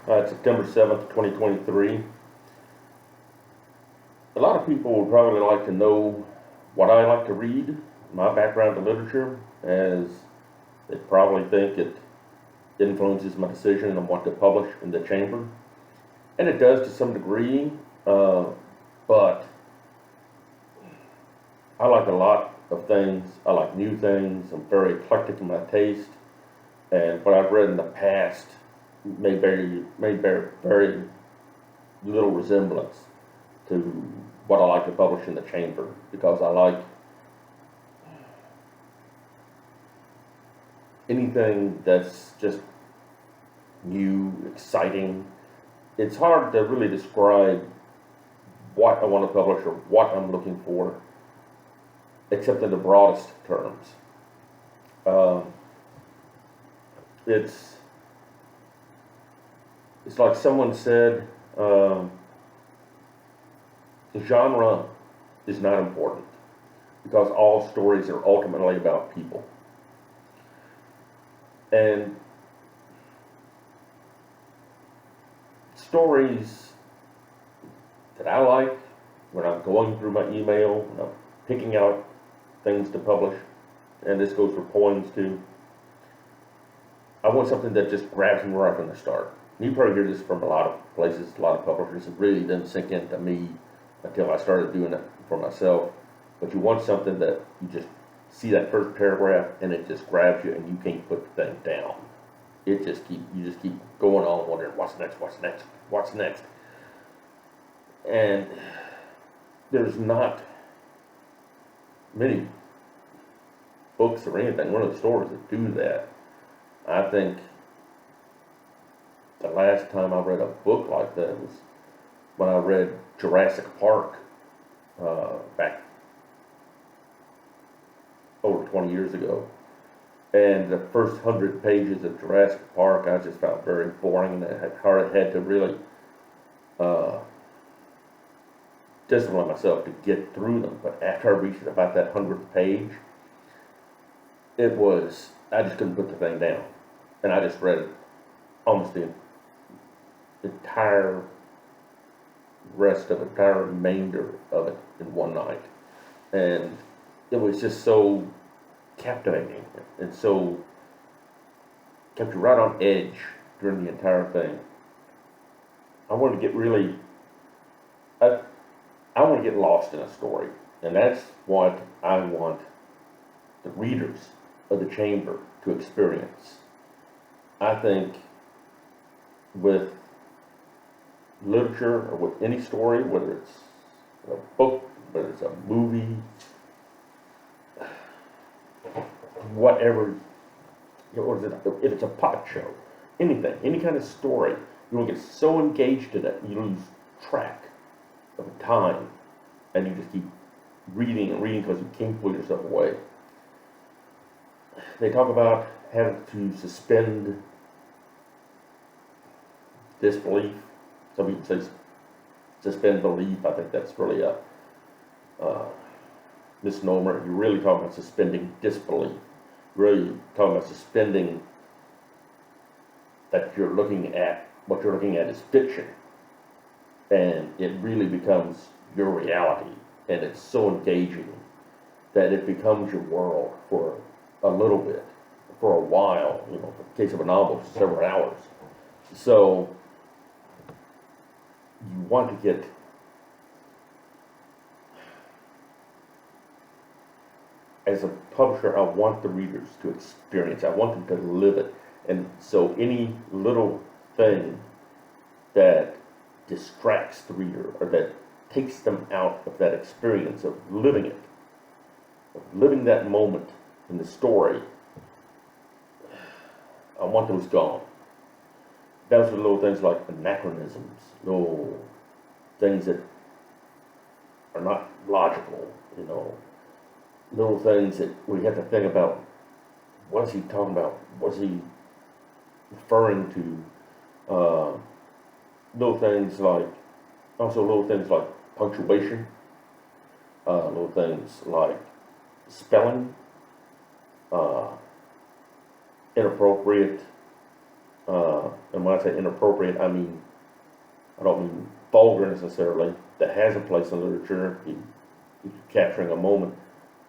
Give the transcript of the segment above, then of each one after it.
September 7th, 2023. A lot of people would probably like to know what I like to read, my background in literature, as they probably think it influences my decision on what to publish in the chamber. And it does to some degree, but I like a lot of things. I like new things. I'm very eclectic in my taste. And what I've read in the past may bear very little resemblance to what I like to publish in the chamber, because I like anything that's just new, exciting. It's hard to really describe what I want to publish or what I'm looking for, except in the broadest terms. Um, it's it's like someone said, the genre is not important because all stories are ultimately about people. And stories that I like, when I'm going through my email, when I'm picking out things to publish, and this goes for poems too, I want something that just grabs me right from the start. You probably hear this from a lot of places, a lot of publishers. It really didn't sink into me until I started doing it for myself. But you want something that you just see that first paragraph and it just grabs you and you can't put the thing down. You just keep going on wondering what's next, what's next, what's next. And there's not many books or anything, one of the stories that do that. I think the last time I read a book like that was when I read Jurassic Park back over 20 years ago. And the first 100 pages of Jurassic Park I just found very boring, and I had to really uh, discipline myself to get through them. But after I reached about that 100th page, I just couldn't put the thing down. And I just read almost the entire entire remainder of it in one night. And it was just so captivating and so kept you right on edge during the entire thing. I wanted to get really, I, I want to get lost in a story. And that's what I want the readers of the chamber to experience. I think with literature or with any story, whether it's a book, whether it's a movie, whatever, or if it's a pot show, anything, any kind of story, you will get so engaged in it, you lose track of time, and you just keep reading and reading because you can't pull yourself away. They talk about having to suspend disbelief. Some people say suspend belief. I think that's really a misnomer. You're really talking about suspending disbelief. Really talking about suspending that what you're looking at is fiction, and it really becomes your reality, and it's so engaging that it becomes your world for a little bit, for a while, in the case of a novel, for several hours. So you want to get as a publisher, I want the readers to experience, I want them to live it. And so any little thing that distracts the reader or that takes them out of that experience of living it, of living that moment in the story, I want those gone. Those are little things like anachronisms, little things that are not logical, little things that we have to think about. What is he talking about? What's he referring to? Little things like punctuation, little things like spelling, inappropriate and when I say inappropriate, I don't mean vulgar necessarily, that has a place in literature, you're capturing a moment,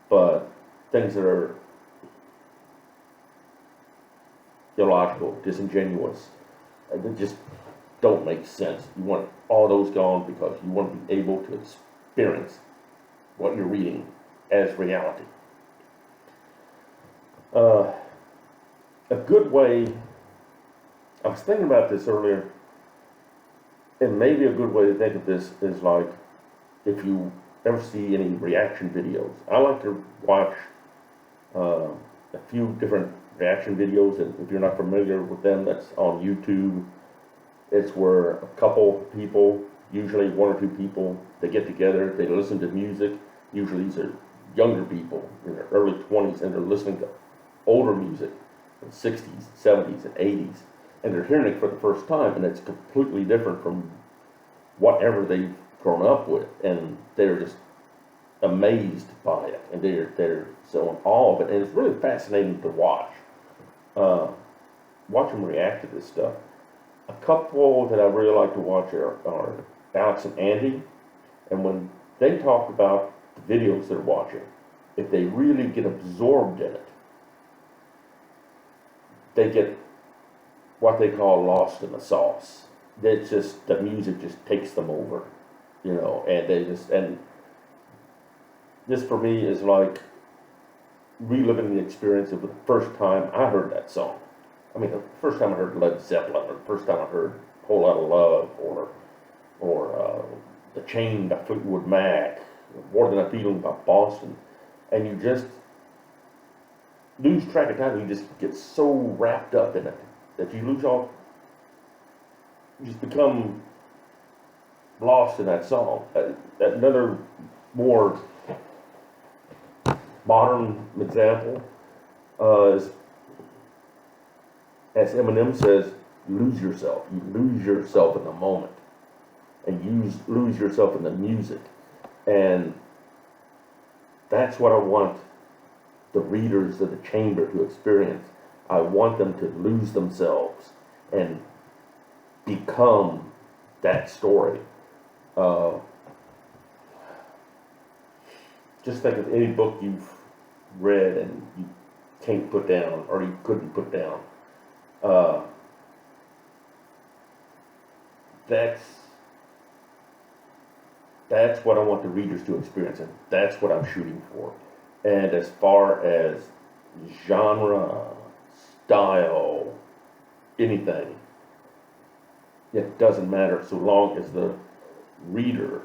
but things that are illogical, disingenuous, that just don't make sense. You want all those gone because you want to be able to experience what you're reading as reality. A good way, I was thinking about this earlier, and maybe a good way to think of this is like, if you ever see any reaction videos. I like to watch a few different reaction videos, and if you're not familiar with them, that's on YouTube. It's where a couple people, usually one or two people, they get together, they listen to music. Usually these are younger people in their early 20s, and they're listening to older music in the 60s, 70s, and 80s, and they're hearing it for the first time, and it's completely different from whatever they've grown up with, and they're just amazed by it, and they're so in awe of it, and it's really fascinating to watch. Watch them react to this stuff. A couple that I really like to watch are Alex and Andy, and when they talk about the videos they're watching, if they really get absorbed in it, they get what they call lost in the sauce. It's just, the music just takes them over, and and this for me is like reliving the experience of the first time I heard that song. I mean, the first time I heard Led Zeppelin, or the first time I heard A Whole Lot of Love, or The Chain by Fleetwood Mac, More Than a Feeling by Boston, and you just lose track of time. You just get so wrapped up in it that you you just become lost in that song. Another more modern example is, as Eminem says, you lose yourself. You lose yourself in the moment, and you lose yourself in the music. And that's what I want the readers of the chamber to experience. I want them to lose themselves and become that story. Just think of any book you've read and you can't put down, or you couldn't put down. That's what I want the readers to experience, and that's what I'm shooting for. And as far as genre, style, anything, it doesn't matter so long as the reader,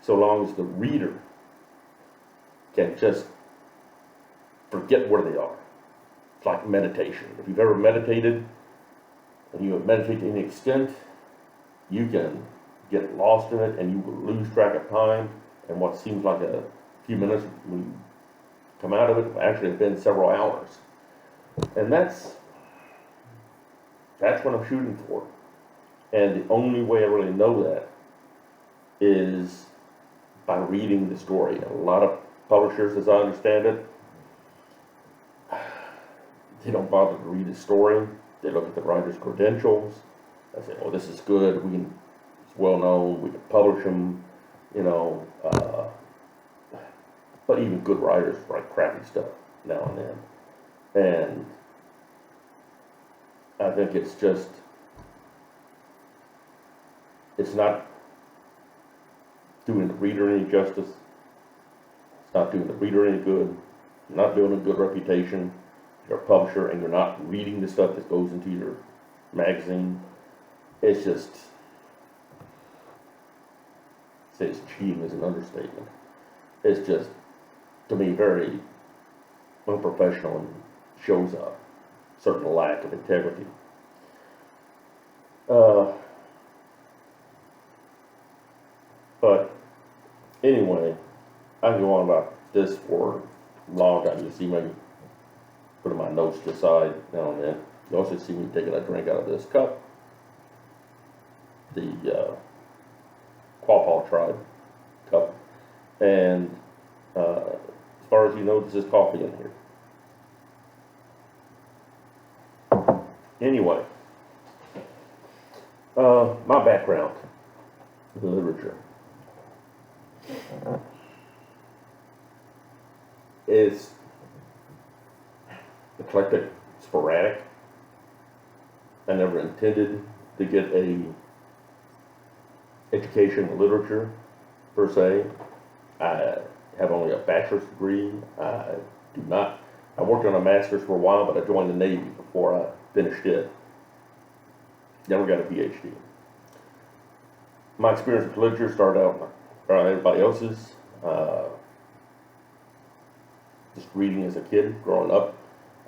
so long as the reader can just forget where they are. It's like meditation. If you've ever meditated, and you have meditated to any extent, you can get lost in it, and you will lose track of time, and what seems like a few minutes when you come out of it will actually have been several hours. And that's what I'm shooting for. And the only way I really know that is by reading the story. A lot of publishers, as I understand it, they don't bother to read the story. They look at the writer's credentials. They say, "Oh, this is good. It's well known. We can publish them." But even good writers write crappy stuff now and then. And I think it's not doing the reader any justice. It's not doing the reader any good. You're not doing a good reputation. You're a publisher and you're not reading the stuff that goes into your magazine. It's just, say it's cheating is an understatement. It's just, to me, very unprofessional and shows a certain lack of integrity. But anyway, I can go on about this for a long time. You see me putting my notes to the side now and then. You also see me taking a drink out of this cup. The Quapaw Tribe cup. And as far as you know, this is coffee in here. Anyway, my background in literature is eclectic, sporadic. I never intended to get a education in literature per se. I have only a bachelor's degree. I worked on a master's for a while, but I joined the Navy before I finished it. Never got a PhD. My experience with literature started out like everybody else's. Just reading as a kid, growing up.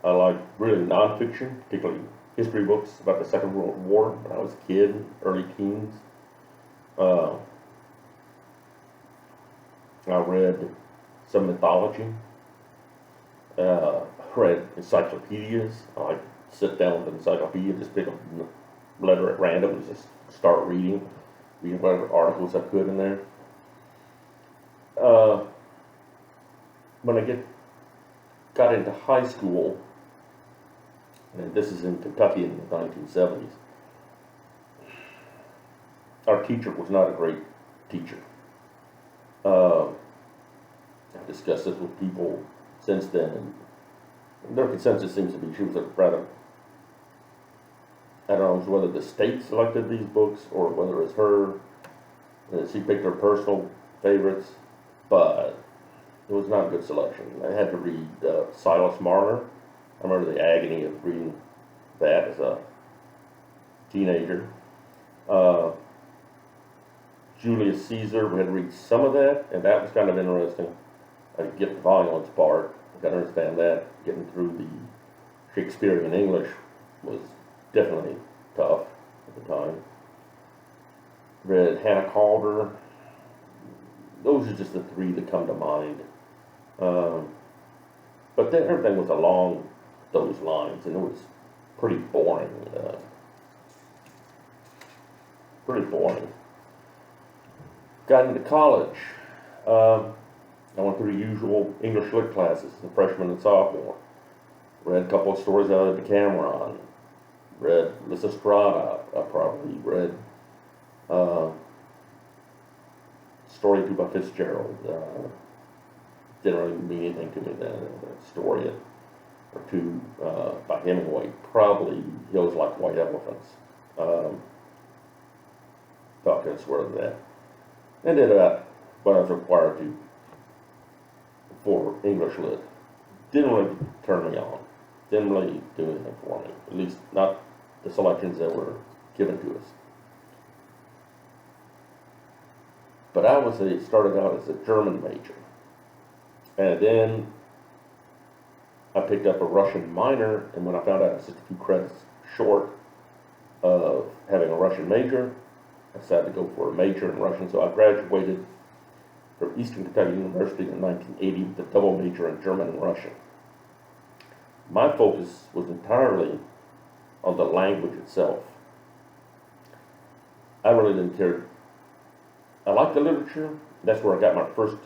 I liked really nonfiction, particularly history books about the Second World War when I was a kid, early teens. I read some mythology. Read encyclopedias. I like to sit down with an encyclopedia, just pick a letter at random and just start reading whatever articles I could in there. When I got into high school, and this is in Kentucky in the 1970s, our teacher was not a great teacher. I've discussed this with people since then, and their consensus seems to be she was a rather, I don't know whether the state selected these books or whether it's her, she picked her personal favorites, but it was not a good selection. I had to read Silas Marner. I remember the agony of reading that as a teenager. Julius Caesar, we had to read some of that, and that was kind of interesting. I could get the violence part, I got to understand that. Getting through the Shakespearean English was definitely tough at the time. Read Hannah Calder. Those are just the three that come to mind. But then everything was along those lines, and it was pretty boring. Got into college. I went through the usual English lit classes, the freshman and sophomore. Read a couple of stories out of Decameron. Read Lysistrata. I probably read story or two by Fitzgerald. Didn't really mean anything to me then. A story or two by Hemingway. Probably Hills Like White Elephants. Thought I could swear to that. And did about what I was required to for English lit. Didn't really turn me on. Didn't really do anything for me. At least not the selections that were given to us. But I started out as a German major. And then I picked up a Russian minor, and when I found out I was just a few credits short of having a Russian major, I decided to go for a major in Russian. So I graduated from Eastern Kentucky University in 1980 with a double major in German and Russian. My focus was entirely on the language itself. I really didn't care. I liked the literature. That's where I got my first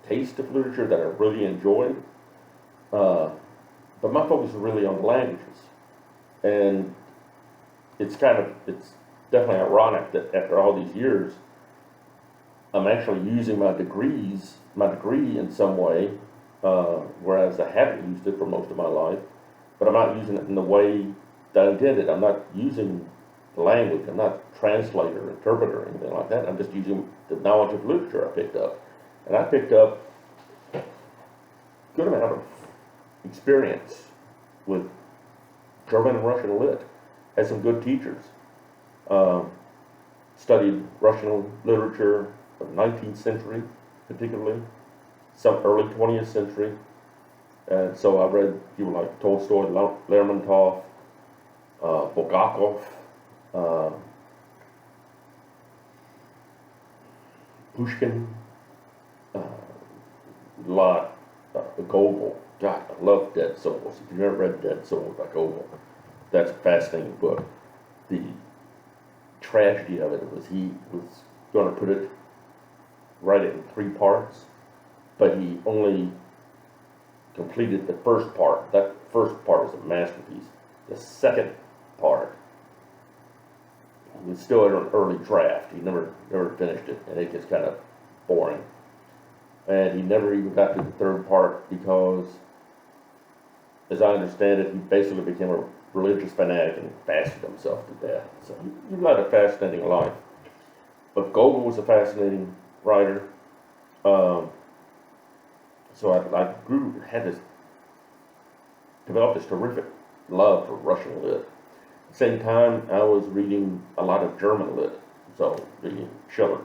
taste of literature that I really enjoyed. But my focus was really on the languages. And it's definitely ironic that after all these years, I'm actually using my degree in some way, whereas I haven't used it for most of my life, but I'm not using it in the way that I intended. I'm not using the language. I'm not translator, interpreter, or anything like that. I'm just using the knowledge of literature I picked up. And I picked up a good amount of experience with German and Russian lit. Had some good teachers. Studied Russian literature of the 19th century, particularly, some early 20th century. And so I read people like Tolstoy, Lermontov, Bulgakov, Pushkin, Gogol. God, I love Dead Souls. If you've never read Dead Souls by Gogol, that's a fascinating book. The tragedy of it was he was going to write it in 3 parts, but he only completed the first part. That first part is a masterpiece. The second part was still at an early draft. He never finished it, and it gets kind of boring. And he never even got to the third part because, as I understand it, he basically became a religious fanatic and fasted himself to death. So he led a fascinating life. But Gogol was a fascinating writer. So I developed this terrific love for Russian lit. At the same time, I was reading a lot of German lit. So reading Schiller,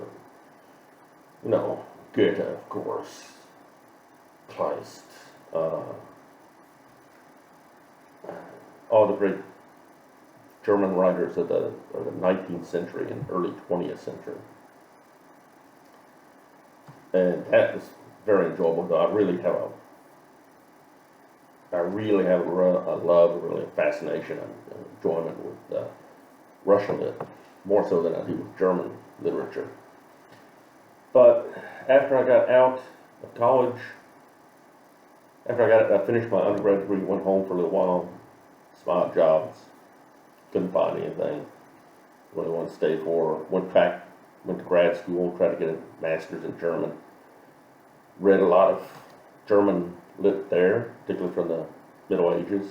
Goethe, of course, Kleist, all the great German writers of the 19th century and early 20th century. And that was very enjoyable, though I really have a love, really a fascination and enjoyment with Russian lit, more so than I do with German literature. But after I got out of college, after I finished my undergrad degree, went home for a little while, some odd jobs, couldn't find anything really wanted to stay for. Went to grad school, tried to get a master's in German. Read a lot of German lit there, particularly from the Middle Ages.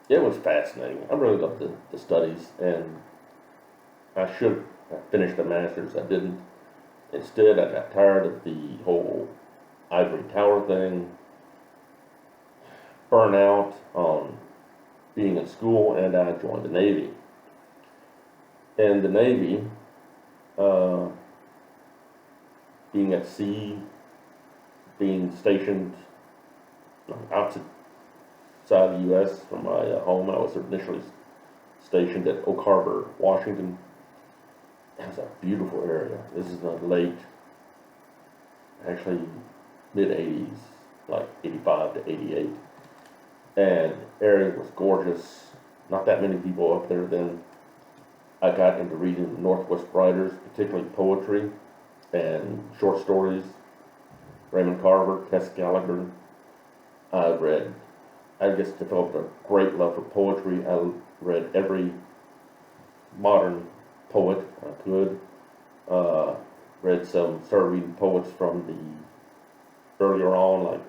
It was fascinating. I really loved the studies, and I should have finished the master's. I didn't. Instead, I got tired of the whole ivory tower thing, burnt out on being in school, and I joined the Navy. And the Navy, being at sea, being stationed outside the U.S. from my home, I was initially stationed at Oak Harbor, Washington. It was a beautiful area. This is the late, actually mid-80s, like 85 to 88. And the area was gorgeous. Not that many people up there then. I got into reading Northwest writers, particularly poetry and short stories. Raymond Carver, Tess Gallagher. I just developed a great love for poetry. I read every modern poet I could. Started reading poets from the earlier on, like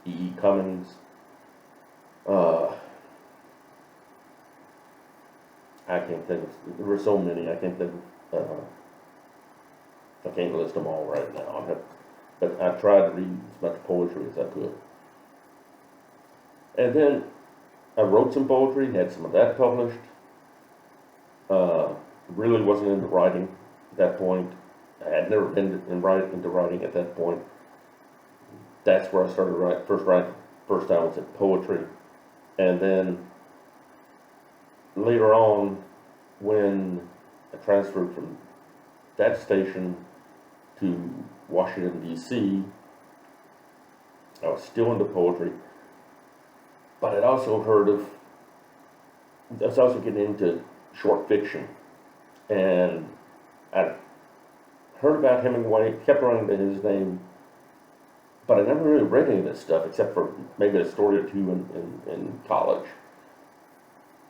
E.E. Cummings. I can't think of, there were so many, I can't think of, I can't list them all right now. But I tried to read as much poetry as I could. And then I wrote some poetry, had some of that published. Really wasn't into writing at that point. I had never been into writing at that point. That's where I started writing. First time was at poetry. And then later on, when I transferred from that station to Washington, D.C., I was still into poetry, but I was also getting into short fiction. And I heard about Hemingway, kept running to his name, but I never really read any of this stuff except for maybe a story or two in college.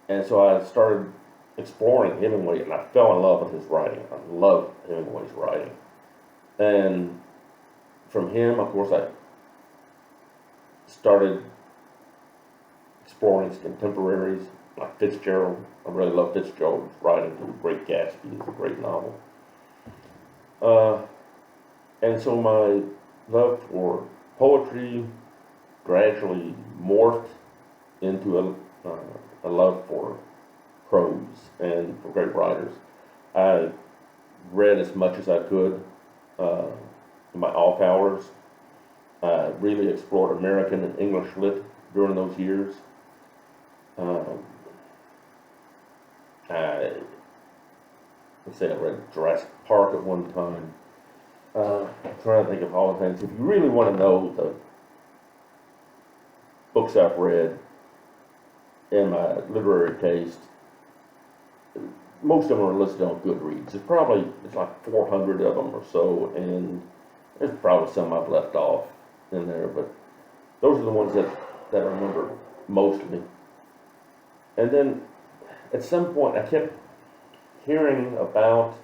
And so I started exploring Hemingway, and I fell in love with his writing. I love Hemingway's writing. And from him, of course, I started exploring his contemporaries, like Fitzgerald. I really love Fitzgerald's writing. The Great Gatsby is a great novel. And so my love for poetry gradually morphed into a love for prose and for great writers. I read as much as I could in my off hours. I really explored American and English lit during those years. I read Jurassic Park at one time. I'm trying to think of all the things. If you really want to know the books I've read and my literary taste, most of them are listed on Goodreads. It's like 400 of them or so, and there's probably some I've left off in there, but those are the ones that I remember mostly. And then at some point I kept hearing about,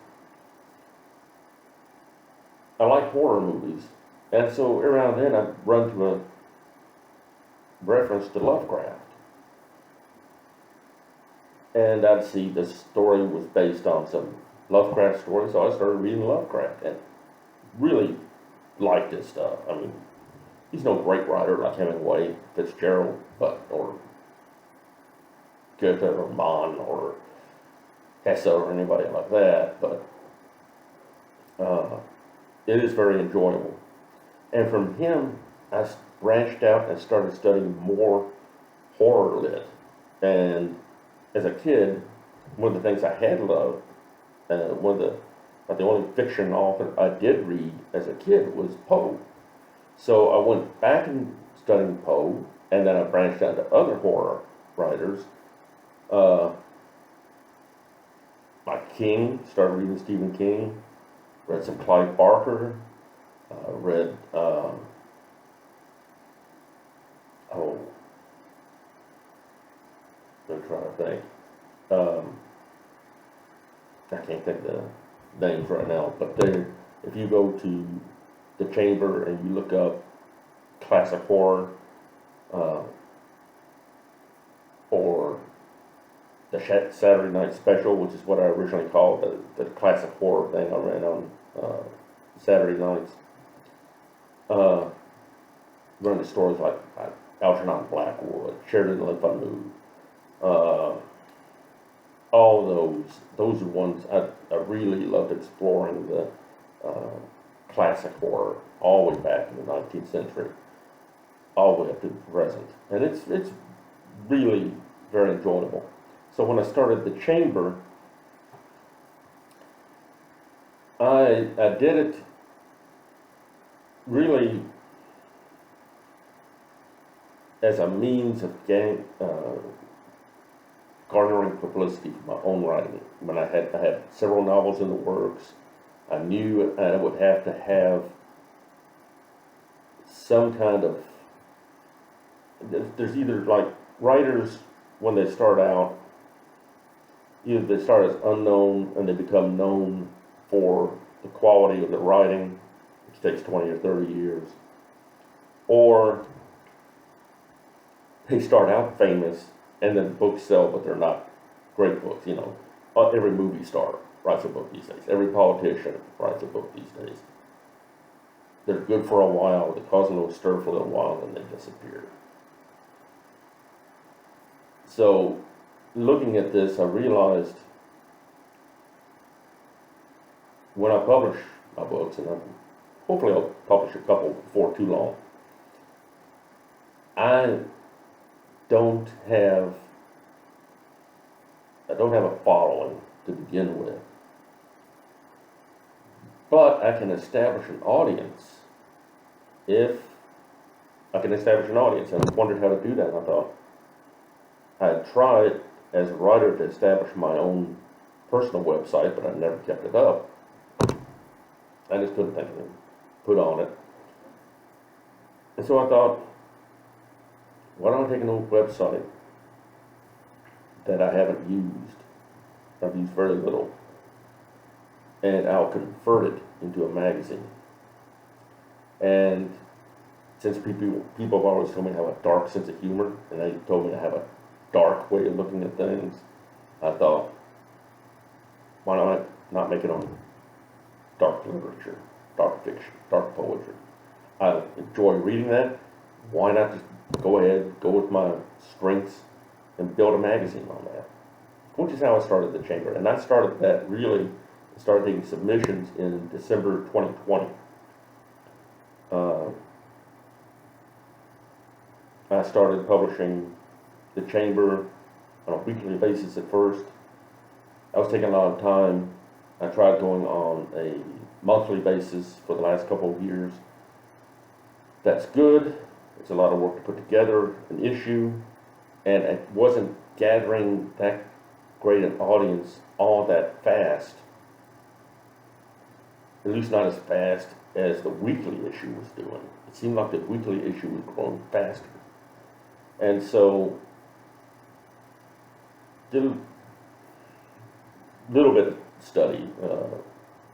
I like horror movies, and so around then I'd run to a reference to Lovecraft. And I'd see the story was based on some Lovecraft story, so I started reading Lovecraft and really liked his stuff. I mean, he's no great writer like Hemingway, Fitzgerald, or Goethe or Mann or Hesse or anybody like that, but it is very enjoyable. And from him, I branched out and started studying more horror lit. And as a kid, one of the things I had loved, but the only fiction author I did read as a kid was Poe. So I went back and studied Poe, and then I branched out to other horror writers. Like King, started reading Stephen King, read some Clive Barker, read, I'm trying to think. I can't think of the names right now, but if you go to the Chamber and you look up classic horror, or the Saturday Night Special, which is what I originally called the classic horror thing I ran on Saturday nights, running stories like Algernon Blackwood, Sheridan Le Fanu, all those are ones I really loved exploring the classic horror all the way back in the 19th century, all the way up to the present. And it's really very enjoyable. So when I started the Chamber, I did it really as a means of garnering publicity for my own writing. When I had several novels in the works, I knew I would have to have some kind of, there's either like writers when they start out, either they start as unknown and they become known for the quality of their writing, which takes 20 or 30 years, or they start out famous and then books sell, but they're not great books. You know, every movie star writes a book these days. Every politician writes a book these days. They're good for a while, they cause a little stir for a little while, and then they disappear. So, looking at this, I realized when I publish my books, and hopefully I'll publish a couple before too long, I don't have a following to begin with, but I can establish an audience if I can establish an audience. And I wondered how to do that, and I thought I'd tried as a writer to establish my own personal website, but I never kept it up. I just couldn't think of anything to put on it. And so I thought, why don't I take an old website that I haven't used, I've used very little, and I'll convert it into a magazine. And since people have always told me I have a dark sense of humor, and they told me I have a dark way of looking at things, I thought, why not make it on dark literature, dark fiction, dark poetry? I enjoy reading that. Why not just go ahead, go with my strengths, and build a magazine on that? Which is how I started the Chamber. And I started taking submissions in December 2020. I started publishing the Chamber on a weekly basis at first. I was taking a lot of time. I tried going on a monthly basis for the last couple of years. That's good. It's a lot of work to put together an issue, and it wasn't gathering that great an audience all that fast. At least not as fast as the weekly issue was doing. It seemed like the weekly issue was growing faster. And so did little bit of study,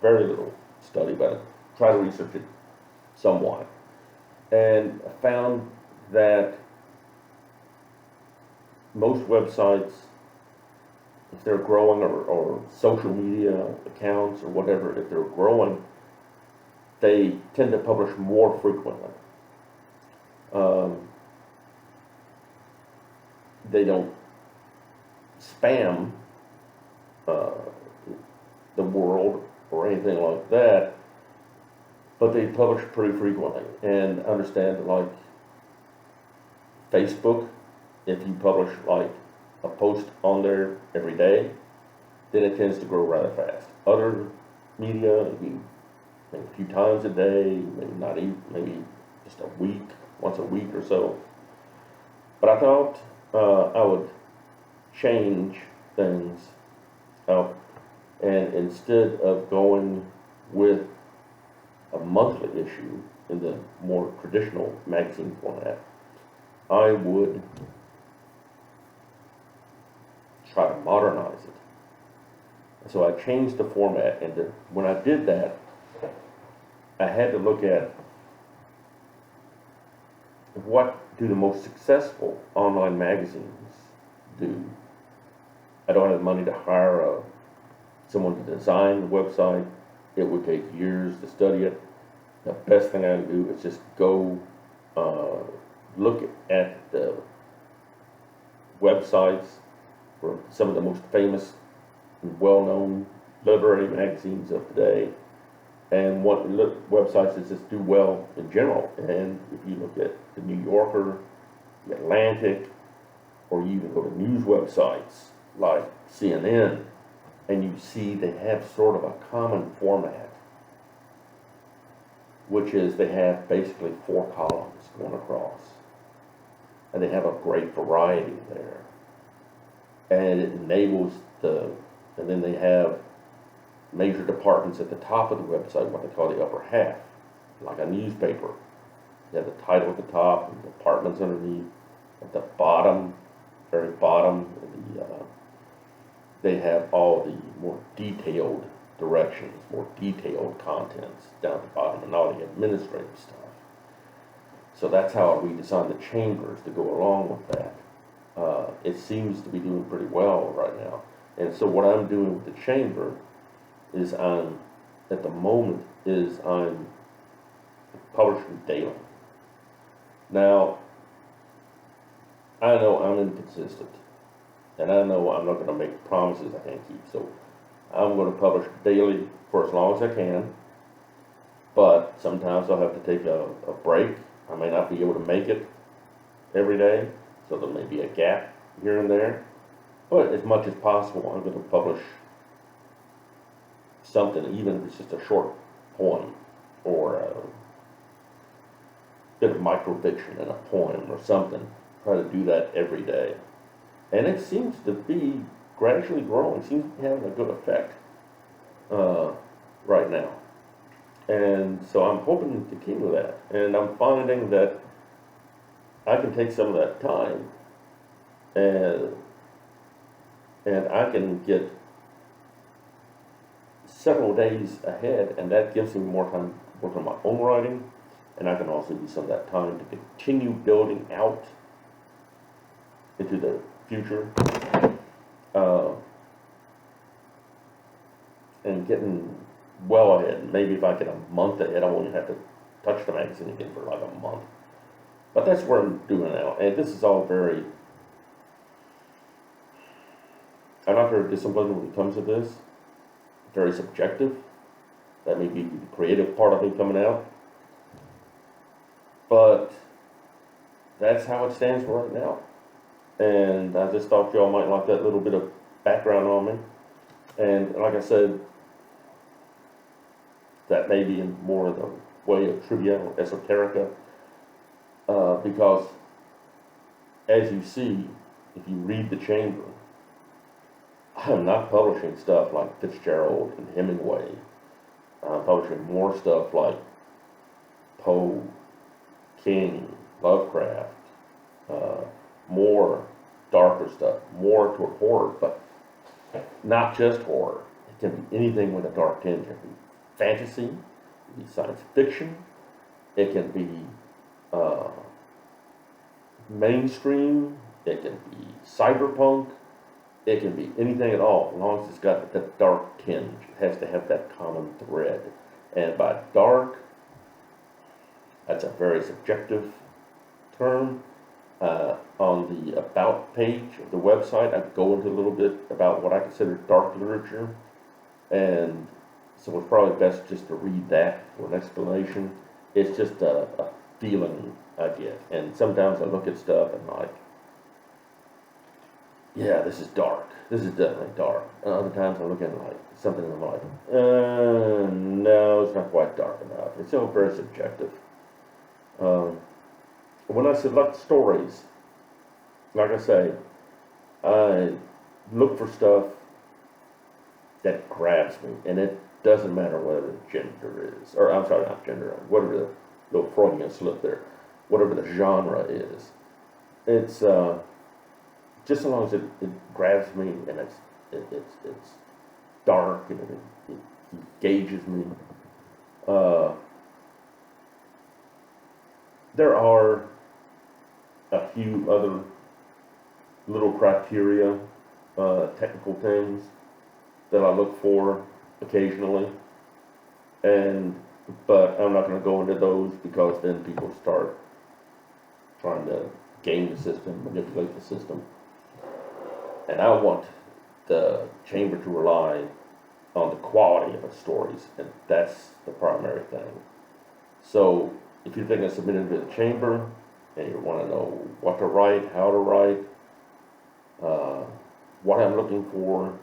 very little study, but I try to research it somewhat, and I found that most websites, if they're growing, or social media accounts or whatever, if they're growing, they tend to publish more frequently. They don't spam uh, the world or anything like that, but they publish pretty frequently. And understand that, like Facebook, if you publish like a post on there every day, then it tends to grow rather fast. Other media, maybe a few times a day, maybe not even, maybe just a week, once a week or so. But I thought I would change things out, and instead of going with a monthly issue in the more traditional magazine format, I would try to modernize it. So I changed the format, and when I did that, I had to look at what do the most successful online magazines do. I don't have money to hire someone to design the website. It would take years to study it. The best thing I can do is just go look at the websites for some of the most famous and well-known literary magazines of today, and what websites that just do well in general. And if you look at the New Yorker, the Atlantic, or you even go to news websites like CNN, and you see they have sort of a common format, which is they have basically 4 columns going across, and they have a great variety there, and it enables and then they have major departments at the top of the website, what they call the upper half, like a newspaper. You have the title at the top and departments underneath. At the bottom, very bottom, they have all the more detailed directions, more detailed contents down at the bottom, and all the administrative stuff. So that's how I redesigned the chambers to go along with that. It seems to be doing pretty well right now. And so what I'm doing with the chamber is I'm publishing daily. Now, I know I'm inconsistent, and I know I'm not going to make promises I can't keep, so I'm going to publish daily for as long as I can, but sometimes I'll have to take a break. I may not be able to make it every day, so there may be a gap here and there, but as much as possible, I'm going to publish something, even if it's just a short poem or a bit of microfiction in a poem or something. Try to do that every day. And it seems to be gradually growing, seems to be having a good effect right now. And so I'm hoping to continue that. And I'm finding that I can take some of that time and I can get several days ahead, and that gives me more time to work on my own writing, and I can also use some of that time to continue building out into the future, and getting well ahead. Maybe if I get a month ahead, I won't have to touch the magazine again for like a month. But that's what I'm doing now, and this is all I'm not very disciplined when it comes to this. Very subjective. That may be the creative part of me coming out. But that's how it stands for right now. And I just thought y'all might like that little bit of background on me. And like I said, that may be in more of the way of trivia or esoterica. Because as you see, if you read the chamber, I'm not publishing stuff like Fitzgerald and Hemingway. I'm publishing more stuff like Poe, King, Lovecraft, more darker stuff, more toward horror, but not just horror. It can be anything with a dark tinge. It can be fantasy, it can be science fiction, it can be mainstream, it can be cyberpunk, it can be anything at all, as long as it's got that dark tinge. It has to have that common thread. And by dark, that's a very subjective term. On the About page of the website, I go into a little bit about what I consider dark literature. And so it's probably best just to read that for an explanation. It's just a feeling I get. And sometimes I look at stuff and like, yeah, this is dark. This is definitely dark. And other times I look at like something and I'm like, no, it's not quite dark enough. It's still very subjective. When I select stories, like I say, I look for stuff that grabs me, and it doesn't matter whatever the gender is, or I'm sorry, not gender, whatever the little Freudian slip there, whatever the genre is. It's just as long as it grabs me and it's dark and it engages me. There are a few other little criteria, technical things that I look for occasionally, but I'm not going to go into those because then people start trying to game the system, manipulate the system, and I want the chamber to rely on the quality of its stories, and that's the primary thing. So if you're thinking of submitting to the chamber and you want to know what to write, how to write, what I'm looking for,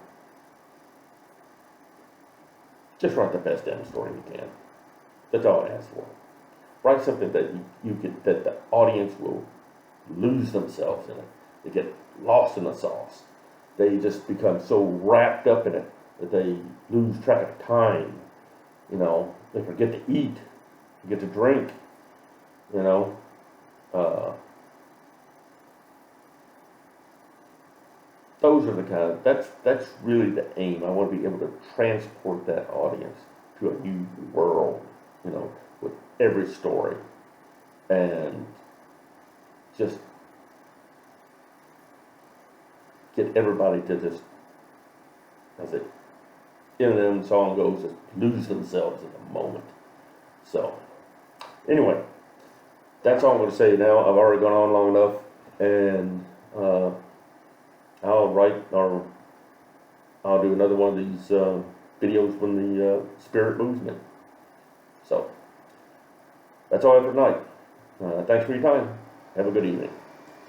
just write the best damn story you can. That's all I ask for. Write something that that the audience will lose themselves in it. They get lost in the sauce. They just become so wrapped up in it that they lose track of time. You know, they forget to eat, forget to drink. You know, those are the kind of, that's really the aim. I want to be able to transport that audience to a new world, you know, with every story, and just get everybody to just, as the Eminem song goes, just lose themselves in the moment. So, anyway, that's all I'm going to say now. I've already gone on long enough, and I'll do another one of these videos when the spirit moves me. So, that's all I have for tonight. Thanks for your time. Have a good evening.